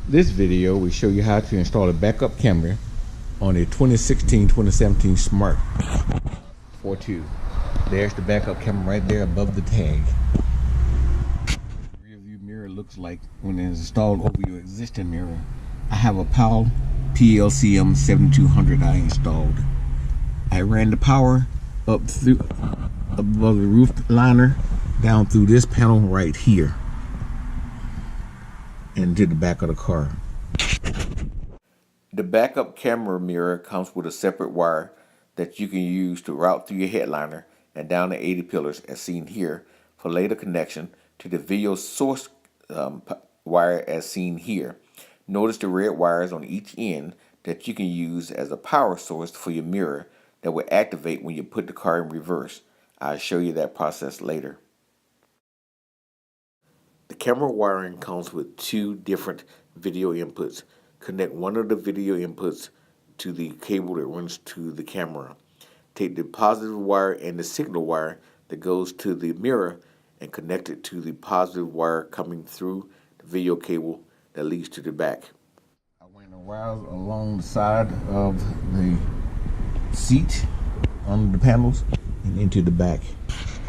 This video will show you how to install a backup camera on a 2016-2017 Smart ForTwo. There's the backup camera right there above the tag. The rear view mirror looks like when it's installed over your existing mirror. I have a Powell PLCM 7200 I installed. I ran the power up through above the roof liner down through this panel right here and to the back of the car. The backup camera mirror comes with a separate wire that you can use to route through your headliner and down the 80 pillars as seen here for later connection to the video source wire as seen here. Notice the red wires on each end that you can use as a power source for your mirror that will activate when you put the car in reverse. I'll show you that process later. The camera wiring comes with two different video inputs. Connect one of the video inputs to the cable that runs to the camera. Take the positive wire and the signal wire that goes to the mirror and connect it to the positive wire coming through the video cable that leads to the back. I ran the wires along the side of the seat on the panels and into the back.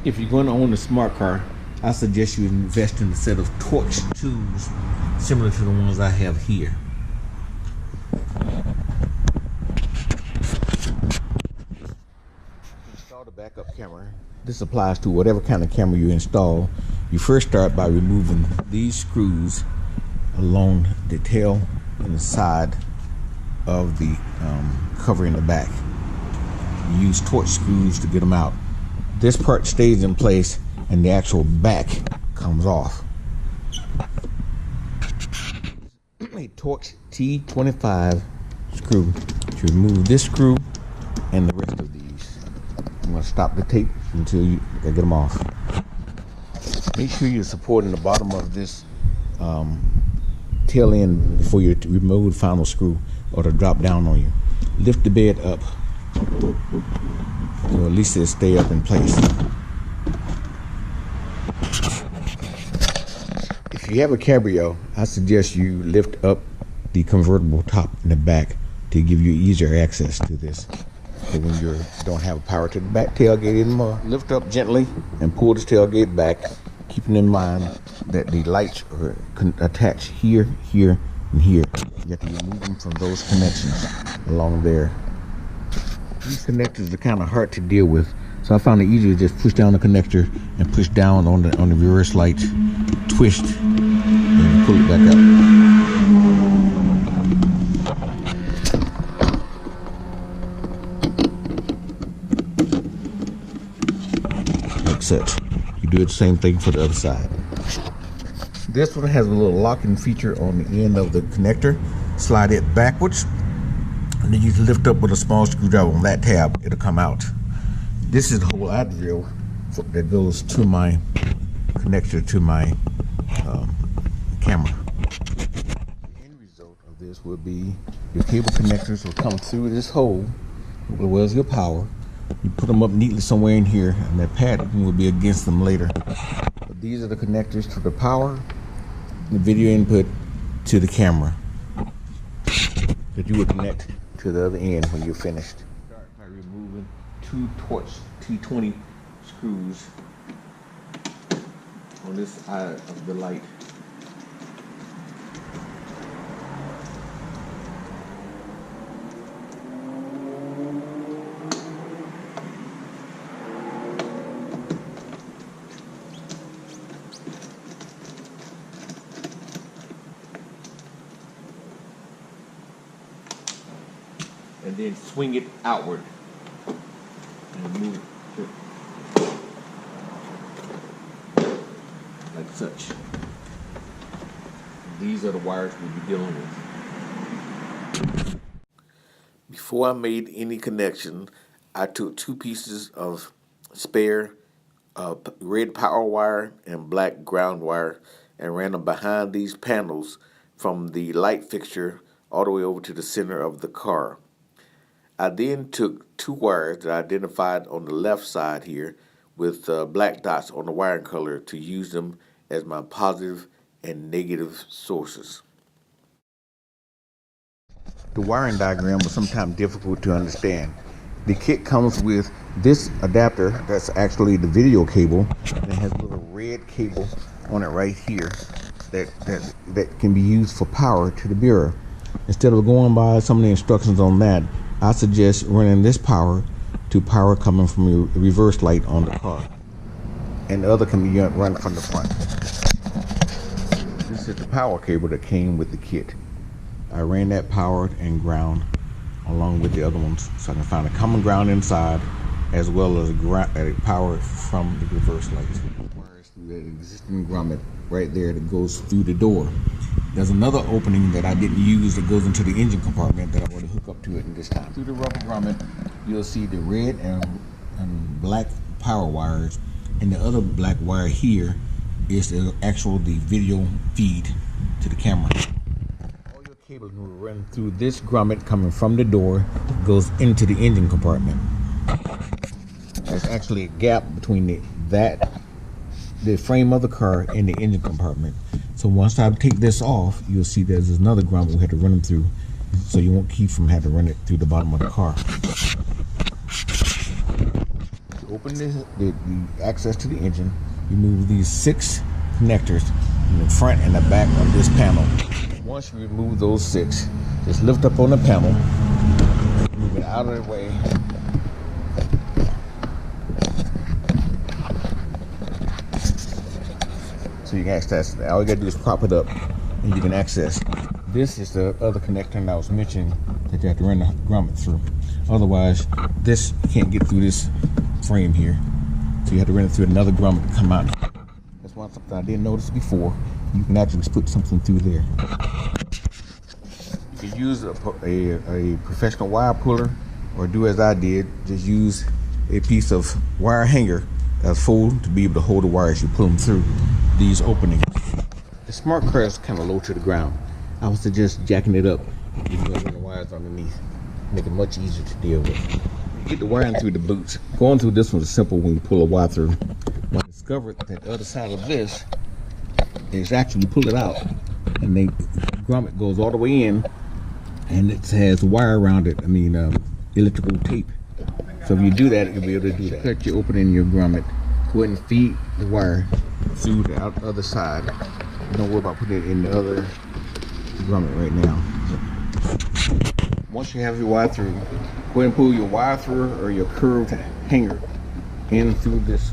If you're going to own a smart car, I suggest you invest in a set of torch tools similar to the ones I have here. Install the backup camera. This applies to whatever kind of camera you install. You first start by removing these screws along the tail and the side of the cover in the back. You use torch screws to get them out. This part stays in place and the actual back comes off. A Torx T25 screw to remove this screw and the rest of these. I'm going to stop the tape until you get them off. Make sure you're supporting the bottom of this tail end before you remove the final screw or to drop down on you. Lift the bed up so at least it'll stay up in place. If you have a Cabrio, I suggest you lift up the convertible top in the back to give you easier access to this. So when you don't have power to the back tailgate anymore, lift up gently and pull this tailgate back, keeping in mind that the lights are attached here, here, and here. You have to remove them from those connections along there. These connectors are kind of hard to deal with, so I found it easier to just push down the connector and push down on the reverse light, twist, and pull it back up. Like such. You do the same thing for the other side. This one has a little locking feature on the end of the connector. Slide it backwards, and then you can lift up with a small screwdriver on that tab. It'll come out. This is the hole I drill that goes to my connector to my camera. The end result of this will be your cable connectors will come through this hole as well as your power. You put them up neatly somewhere in here, and that padding will be against them later. But these are the connectors to the power, the video input to the camera that you will connect to the other end when you're finished. Start by removing two Torx T20 screws on this side of the light. And then swing it outward and move it like such. These are the wires we'll be dealing with. Before I made any connection, I took two pieces of spare red power wire and black ground wire and ran them behind these panels from the light fixture all the way over to the center of the car. I then took two wires that I identified on the left side here with black dots on the wiring color to use them as my positive and negative sources. The wiring diagram was sometimes difficult to understand. The kit comes with this adapter that's actually the video cable, and it has a little red cable on it right here that can be used for power to the mirror. Instead of going by some of the instructions on that, I suggest running this power to power coming from your reverse light on the car, and the other can be run from the front. This is the power cable that came with the kit. I ran that powered and ground along with the other ones, so I can find a common ground inside as well as a power from the reverse lights. Wires through that existing grommet right there that goes through the door. There's another opening that I didn't use that goes into the engine compartment that I want to hook up to it in this time. Through the rubber grommet, you'll see the red and black power wires, and the other black wire here is the video feed to the camera. All your cables will run through this grommet coming from the door, goes into the engine compartment. There's actually a gap between the frame of the car and the engine compartment. So once I take this off, you'll see there's another grommet we had to run them through, so you won't keep from having to run it through the bottom of the car. To open the access to the engine, you move these 6 connectors in the front and the back of this panel. Once you remove those 6, just lift up on the panel, move it out of the way. So you can access it. All you gotta do is prop it up and you can access. This is the other connector that I was mentioning that you have to run the grommet through. Otherwise, this can't get through this frame here. So you have to run it through another grommet to come out. That's one something I didn't notice before. You can actually put something through there. You can use a professional wire puller, or do as I did, just use a piece of wire hanger that's full to be able to hold the wires. You pull them through these openings. The smart car is kind of low to the ground. I would suggest jacking it up, running the wires underneath, make it much easier to deal with. You get the wiring through the boots. Going through this one is simple when you pull a wire through. When I discovered that the other side of this is actually, you pull it out and the grommet goes all the way in, and it has wire around it. Electrical tape. So if you do that, you'll be able to do that. Cut your opening in your grommet. Go ahead and feed the wire through the other side. Don't worry about putting it in the other grommet right now. Once you have your wire through, go ahead and pull your wire through or your curved hanger in through this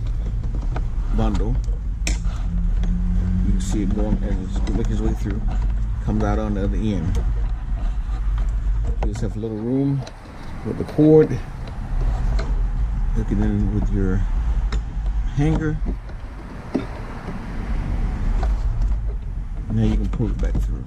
bundle. You can see it going as it makes its way through. Comes out on the other end. Give yourself a little room with the cord. Hook it in with your hanger. Now you can pull it back through.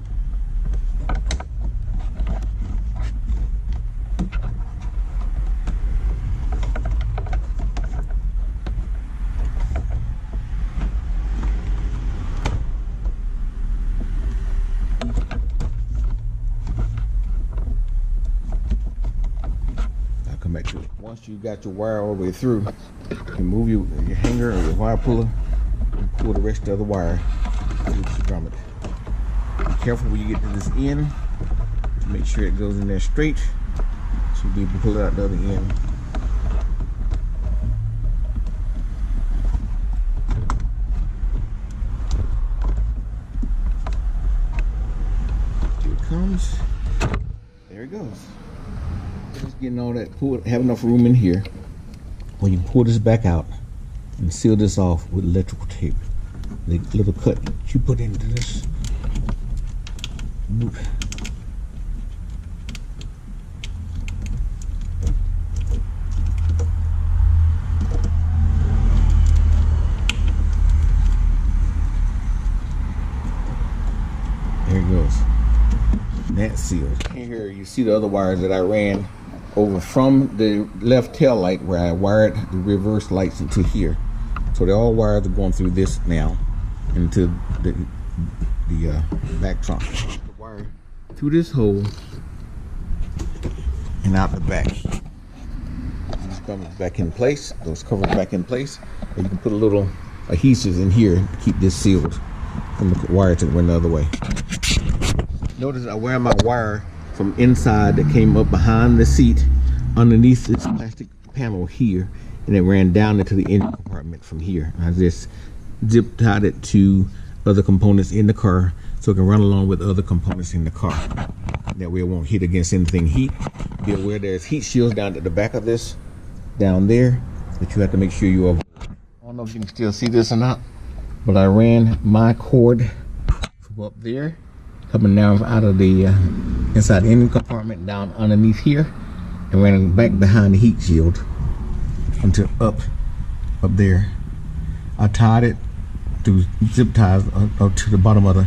I'll come back to it. Once you got your wire all the way through, you can move your hanger or your wire puller and pull the rest of the wire through the grommet. Be careful when you get to this end to make sure it goes in there straight, so you'll be able to pull it out the other end. Here it comes. There it goes. Just getting all that, have enough room in here where you can pull this back out and seal this off with electrical tape. The little cut that you put into this. There it goes. That's sealed. Here you see the other wires that I ran over from the left tail light where I wired the reverse lights into here. So they're all wires are going through this now into the back trunk. The wire through this hole and out the back. These covers back in place. Those covers back in place. And you can put a little adhesive in here to keep this sealed from the wire to run the other way. Notice I wear my wire from inside that came up behind the seat underneath this plastic panel here, and it ran down into the engine compartment from here. I just zip tied it to other components in the car so it can run along with other components in the car. That way it won't hit against anything heat. Be aware there's heat shields down at the back of this, down there, that you have to make sure you avoid. I don't know if you can still see this or not, but I ran my cord from up there, coming down out of the inside the engine compartment down underneath here, and ran it back behind the heat shield until up there. I tied it through zip ties up to the bottom of the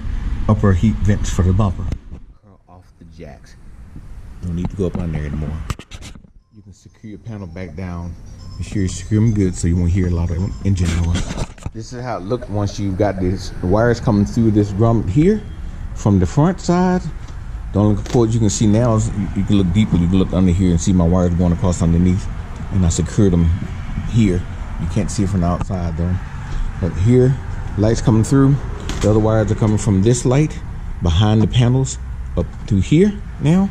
upper heat vents for the bumper. Curl off the jacks. You don't need to go up on there anymore. You can secure your panel back down. Be sure you secure them good so you won't hear a lot of engine noise. This is how it looked once you've got the wires coming through this grommet here from the front side. The only port you can see now is you can look deeper. You can look under here and see my wires going across underneath, and I secured them here. You can't see it from the outside though. But here, lights coming through. The other wires are coming from this light behind the panels up through here now.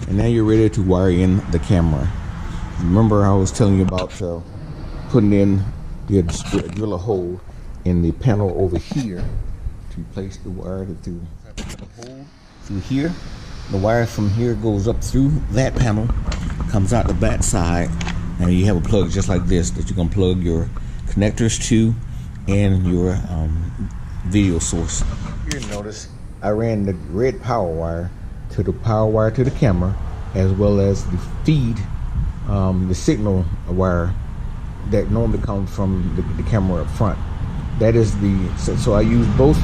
And now you're ready to wire in the camera. Remember I was telling you about putting in the drill a hole in the panel over here to place the wire through. The hole through here. The wire from here goes up through that panel, comes out the back side, and you have a plug just like this that you can plug your connectors to and your video source. Here, notice I ran the red power wire to the camera, as well as the feed, the signal wire that normally comes from the camera up front. That is so I use both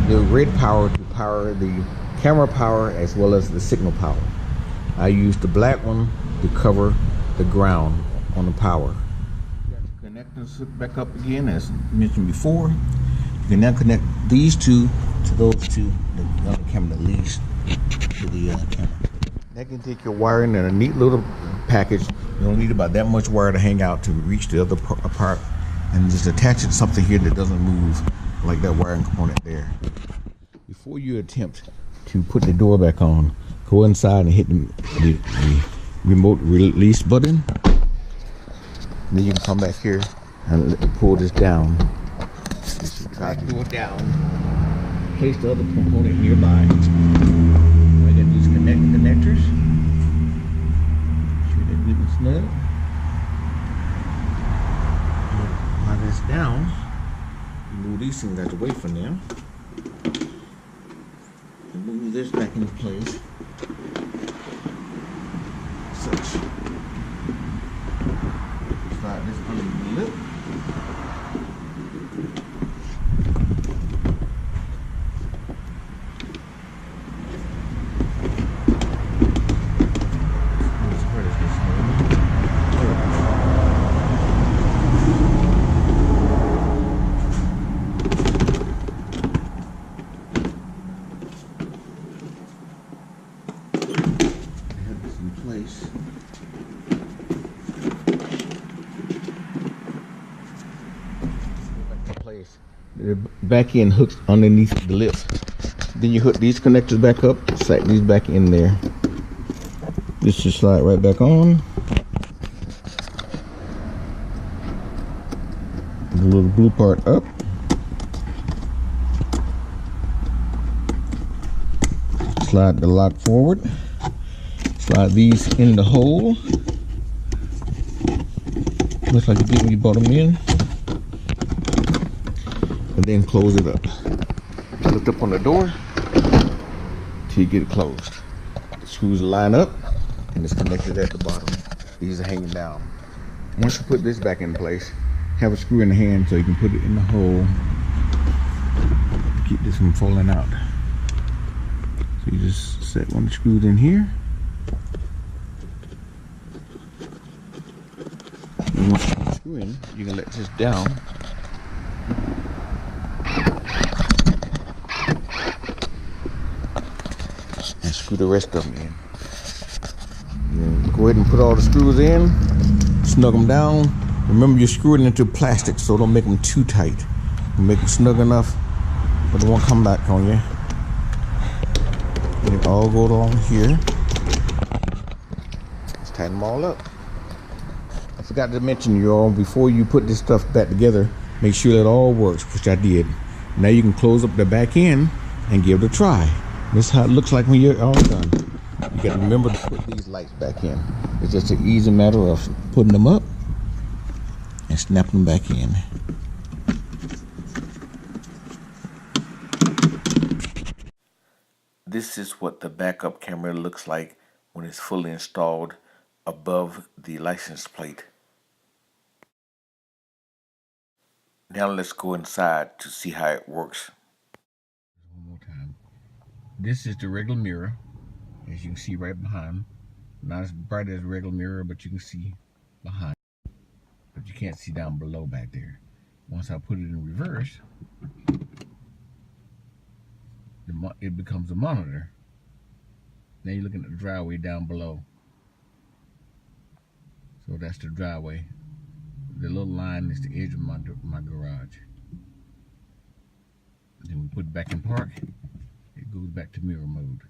the red power to power the camera power as well as the signal power. I use the black one to cover the ground on the power. Connectors hooked back up again as mentioned before. You can now connect these two to those two, the other camera that leads to the camera. That can take your wiring in a neat little package. You don't need about that much wire to hang out to reach the other part, and just attach it to something here that doesn't move, like that wiring component there. Before you attempt to put the door back on, go inside and hit the remote release button. Then you can come back here and pull this down. Just try to pull it down. Place the other component nearby. I got these connectors. Sure they're good and snug. While that's down, move these things out the way for now. And move this back into place. Such. Slide this under the lip. The back end hooks underneath the lip. Then you hook these connectors back up, slide these back in there. This should slide right back on. The little blue part up. Slide the lock forward. Slide these in the hole. Looks like you did when you brought them in. And then close it up. Lift up on the door till you get it closed. The screws line up and it's connected at the bottom. These are hanging down. Once you put this back in place, have a screw in the hand so you can put it in the hole to keep this from falling out. So you just set one of the screws in here. And once you put the screw in, you can let this down. And screw the rest of them in. Go ahead and put all the screws in, snug them down. Remember, you're screwing into plastic, so don't make them too tight. Make them snug enough, but it won't come back on you. And all go along here. Let's tighten them all up. I forgot to mention, you all, before you put this stuff back together, make sure it all works, which I did. Now you can close up the back end and give it a try. This is how it looks like when you're all done. You got to remember to put these lights back in. It's just an easy matter of putting them up and snapping them back in. This is what the backup camera looks like when it's fully installed above the license plate. Now let's go inside to see how it works. One more time. This is the regular mirror, as you can see right behind. Not as bright as a regular mirror, but you can see behind. But you can't see down below back there. Once I put it in reverse, it becomes a monitor. Now you're looking at the driveway down below. So that's the driveway. The little line is the edge of my garage. Then we put it back in park. It goes back to mirror mode.